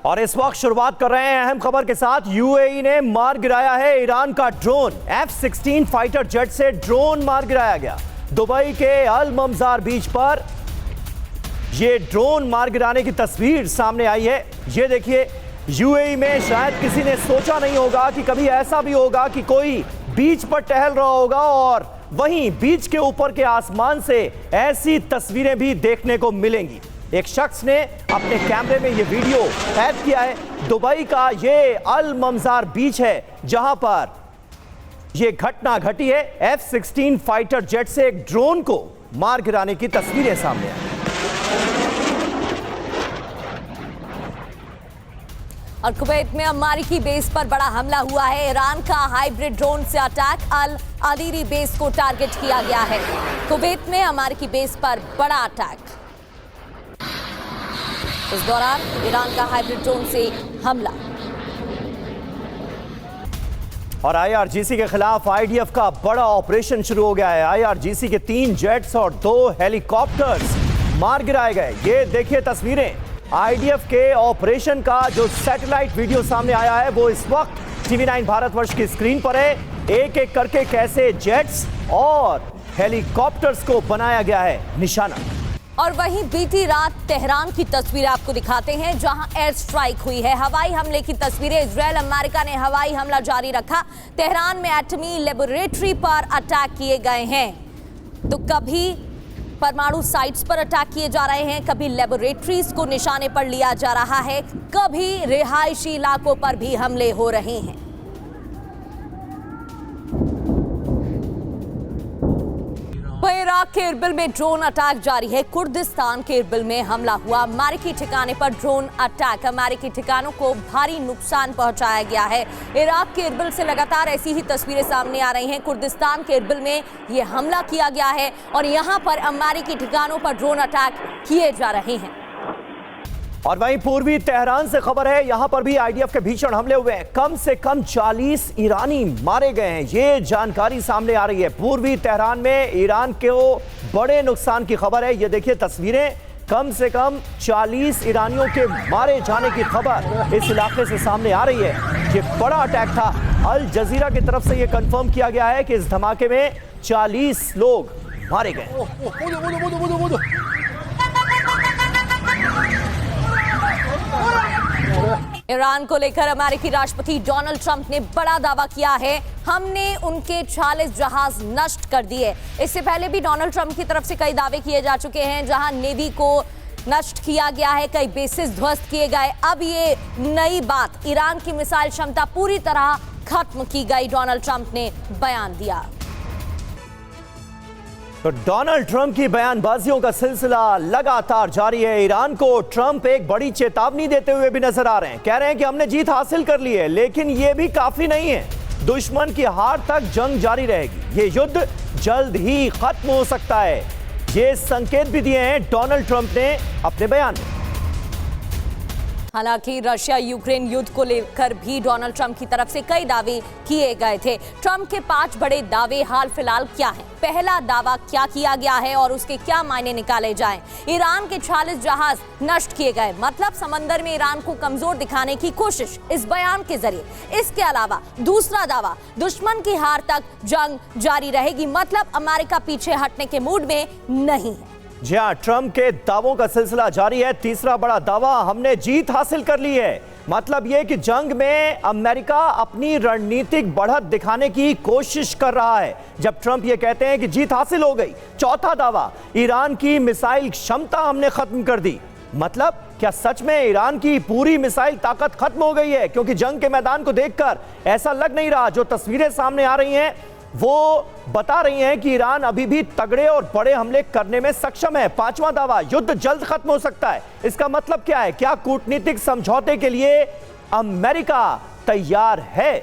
और इस वक्त शुरुआत कर रहे हैं अहम खबर के साथ। यूएई ने मार गिराया है ईरान का ड्रोन। F-16 फाइटर जेट से ड्रोन मार गिराया गया। दुबई के अल ममजार बीच पर यह ड्रोन मार गिराने की तस्वीर सामने आई है। ये देखिए, यूएई में शायद किसी ने सोचा नहीं होगा कि कभी ऐसा भी होगा कि कोई बीच पर टहल रहा होगा और वहीं बीच के ऊपर के आसमान से ऐसी तस्वीरें भी देखने को मिलेंगी। एक शख्स ने अपने कैमरे में ये वीडियो कैद किया है। दुबई का ये अल ममजार बीच है जहां पर यह घटना घटी है। F-16 फाइटर जेट से एक ड्रोन को मार गिराने की तस्वीरें सामने आई। और कुवैत में अमेरिकी बेस पर बड़ा हमला हुआ है। ईरान का हाइब्रिड ड्रोन से अटैक। अल अलीरी बेस को टारगेट किया गया है। कुवैत में अमेरिकी बेस पर बड़ा अटैक। इस दौरान ईरान का हाइब्रिड ड्रोन से हमला। और IRGC के खिलाफ IDF का बड़ा ऑपरेशन शुरू हो गया है। IRGC के 3 जेट्स और 2 हेलीकॉप्टर्स मार गिराए गए। ये देखिए तस्वीरें IDF के ऑपरेशन का। जो सैटेलाइट वीडियो सामने आया है वो इस वक्त TV9 भारतवर्ष की स्क्रीन पर है। एक एक करके कैसे जेट्स और हेलीकॉप्टर्स को बनाया गया है निशाना। और वहीं बीती रात तेहरान की तस्वीरें आपको दिखाते हैं जहां एयर स्ट्राइक हुई है। हवाई हमले की तस्वीरें। इजरायल अमेरिका ने हवाई हमला जारी रखा। तेहरान में एटमी लेबोरेटरी पर अटैक किए गए हैं। तो कभी परमाणु साइट्स पर अटैक किए जा रहे हैं, कभी लेबोरेटरीज को निशाने पर लिया जा रहा है, कभी रिहायशी इलाकों पर भी हमले हो रहे हैं। इराक के इरबिल में ड्रोन अटैक जारी है। कुर्दिस्तान के इरबिल में हमला हुआ। अमेरिकी ठिकाने पर ड्रोन अटैक। अमेरिकी ठिकानों को भारी नुकसान पहुंचाया गया है। इराक के इरबिल से लगातार ऐसी ही तस्वीरें सामने आ रही हैं। कुर्दिस्तान के इरबिल में यह हमला किया गया है और यहां पर अमेरिकी ठिकानों पर ड्रोन अटैक किए जा रहे हैं। और वहीं पूर्वी तेहरान से खबर है, यहां पर भी IDF के भीषण हमले हुए हैं। कम से कम 40 ईरानी मारे गए हैं। ये जानकारी सामने आ रही है। पूर्वी तेहरान में ईरान के बड़े नुकसान की खबर है। ये देखिए तस्वीरें। कम से कम 40 ईरानियों के मारे जाने की खबर इस इलाके से सामने आ रही है। ये बड़ा अटैक था। अल जजीरा की तरफ से यह कंफर्म किया गया है कि इस धमाके में 40 लोग मारे गए। ईरान को लेकर अमेरिकी राष्ट्रपति डोनाल्ड ट्रंप ने बड़ा दावा किया है। हमने उनके 40 जहाज नष्ट कर दिए। इससे पहले भी डोनाल्ड ट्रंप की तरफ से कई दावे किए जा चुके हैं, जहां नेवी को नष्ट किया गया है, कई बेसिस ध्वस्त किए गए। अब ये नई बात, ईरान की मिसाइल क्षमता पूरी तरह खत्म की गई, डोनाल्ड ट्रंप ने बयान दिया। तो डोनाल्ड ट्रंप की बयानबाजियों का सिलसिला लगातार जारी है। ईरान को ट्रंप एक बड़ी चेतावनी देते हुए भी नजर आ रहे हैं। कह रहे हैं कि हमने जीत हासिल कर ली है, लेकिन यह भी काफी नहीं है। दुश्मन की हार तक जंग जारी रहेगी। ये युद्ध जल्द ही खत्म हो सकता है। ये संकेत भी दिए हैं डोनाल्ड ट्रंप ने अपने बयान में। हालांकि रशिया यूक्रेन युद्ध को लेकर भी डोनाल्ड ट्रंप की तरफ से कई दावे किए गए थे। ट्रंप के 5 बड़े दावे हाल फिलहाल क्या हैं? पहला दावा क्या किया गया है और उसके क्या मायने निकाले जाएं? ईरान के 40 जहाज नष्ट किए गए, मतलब समंदर में ईरान को कमजोर दिखाने की कोशिश इस बयान के जरिए। इसके अलावा दूसरा दावा, दुश्मन की हार तक जंग जारी रहेगी, मतलब अमेरिका पीछे हटने के मूड में नहीं है। जी हाँ, ट्रंप के दावों का सिलसिला जारी है। तीसरा बड़ा दावा, हमने जीत हासिल कर ली है, मतलब यह कि जंग में अमेरिका अपनी रणनीतिक बढ़त दिखाने की कोशिश कर रहा है जब ट्रंप ये कहते हैं कि जीत हासिल हो गई। चौथा दावा, ईरान की मिसाइल क्षमता हमने खत्म कर दी, मतलब क्या सच में ईरान की पूरी मिसाइल ताकत खत्म हो गई है? क्योंकि जंग के मैदान को देखकर ऐसा लग नहीं रहा। जो तस्वीरें सामने आ रही हैं वो बता रही हैं कि ईरान अभी भी तगड़े और बड़े हमले करने में सक्षम है। पांचवा दावा, युद्ध जल्द खत्म हो सकता है। इसका मतलब क्या है? क्या कूटनीतिक समझौते के लिए अमेरिका तैयार है?